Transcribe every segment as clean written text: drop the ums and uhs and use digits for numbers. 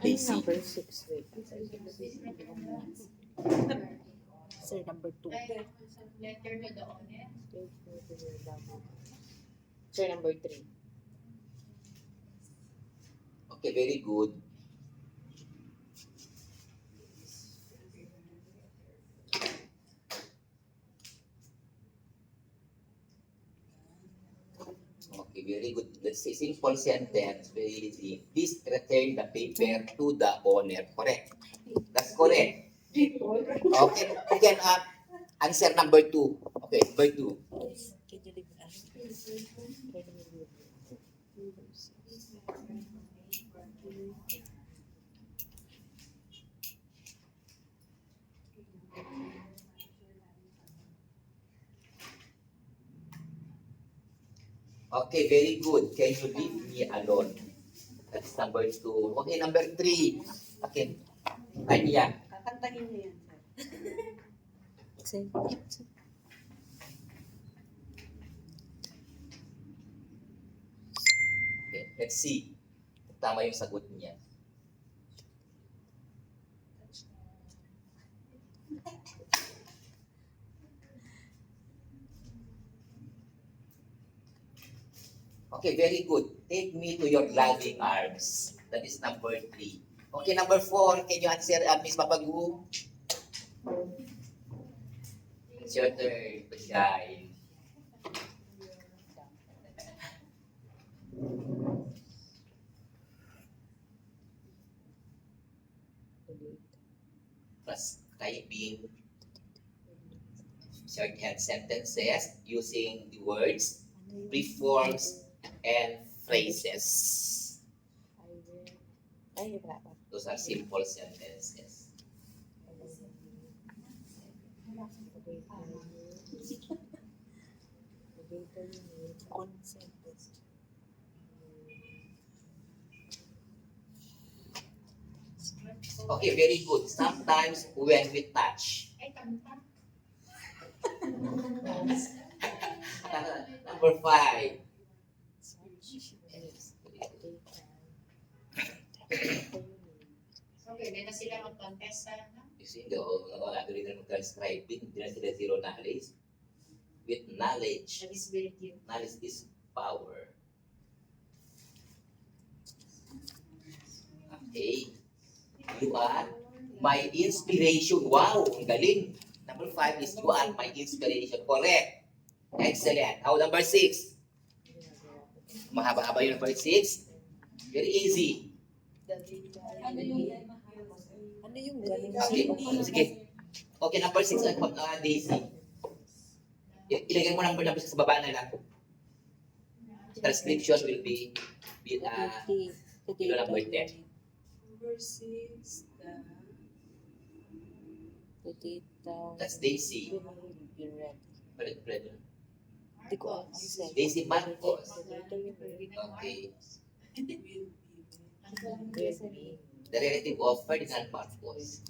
Daisy. Number 6, wait. Sir, number 2. Letter to the owner. Sir, number 3. Okay, very good. Okay, very good. Let's say simple sentence, very easy. Please return the paper to the owner. Correct. That's correct. Okay, again, answer number 2. Okay, number 2. Can you leave us? Okay, very good. Can you leave me alone? That's number 2. Okay, number 3. Okay, Tanya. Kakantahin niyo yan, sir. Sir. Okay, let's see. Tama yung sagot niya. Okay, very good. Take me to your loving arms. That is number 3. Okay, number 4. Can you answer, Miss Papagu? It's your turn to shine. Transcribing shorthand sentences using the words, brief forms, and phrases. Ay, wala pa. Those are simple sentences. Consent. Okay, very good. Sometimes when we touch. Ay, tanta. Number 5. So, pwede na sila mag-contest sa ano? You see, nag-agree na mag-transcribing, hindi na sila zero knowledge. With knowledge, That is very deep. knowledge is power. Okay. You are my inspiration. Wow, ang galing. Number 5 is you are my inspiration. Correct. Excellent. How number 6? Mahaba-haba yung number 6. Very easy. Ano yung Ano yung ganun? Okay, sige. Okay, number 6, Daisy. Ilagay mo number 6 sa baba na lang. Transcription will be below number 10. Number 6, That's Daisy. Be ready. Pwede. Hindi ko ang answer. Daisy Marcos. Okay. The relative of Ferdinand Marcos.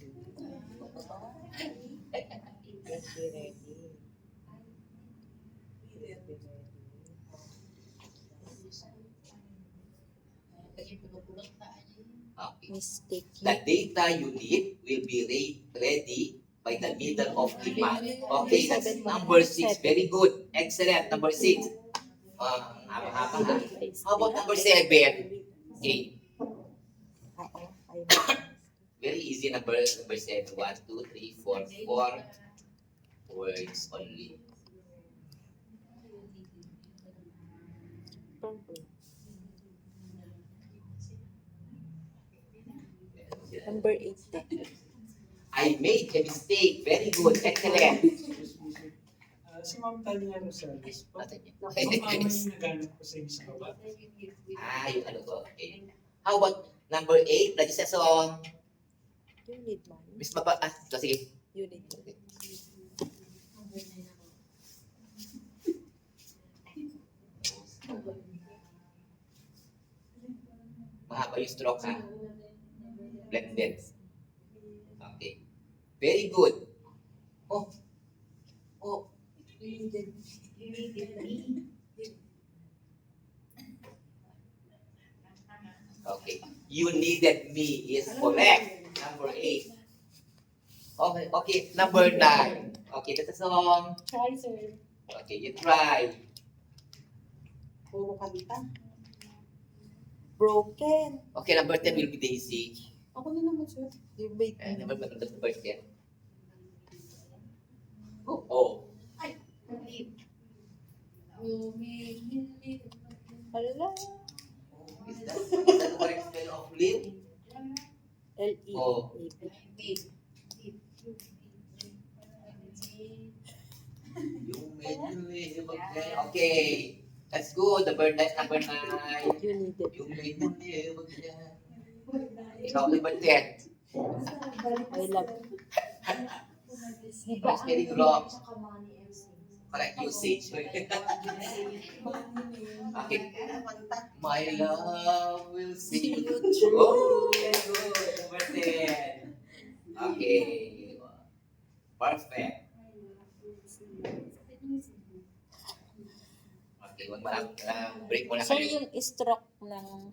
Okay. Mistake. The data you need will be ready by the middle of the month. Okay, that's number 6. Very good. Excellent. Number 6. Haba-haba ha. How about number 7? Okay. Very easy. Number 7. 1, 2, 3, 4. 4 words only. Number 8. I made a mistake. Very good. Excellent. Si Ma'am Tanya Rosales po. Natin yun. Ma'am, yung naganap ko sa inyo sa baba. Yung ano to. Okay. How about number 8? That is a song. You need money. Miss Baba. Sige. You need money. Mahaba yung stroke ha. Blended. Okay. Very good. Oh. Okay. You needed me is correct. Number 8. Okay, okay. Number 9. Okay, that's a song. Try, sir. Okay, you try. Puro kanta. Broken. Okay, number 10 will be Daisy. Ako na naman, sir. You made And me. number 10. Oh. You made me live. Hala. Is that the correct spell of live? L-E. Oh. Live. You made me live again. Okay. That's good. Number 9. You needed. You made me live again. Ikaw, number 10. I love. What's getting wrong? Correct usage. Okay. My love will see you through. Oh, very good. Number 10. Okay. Perfect. Okay, break muna Sir, kayo. yung stroke ng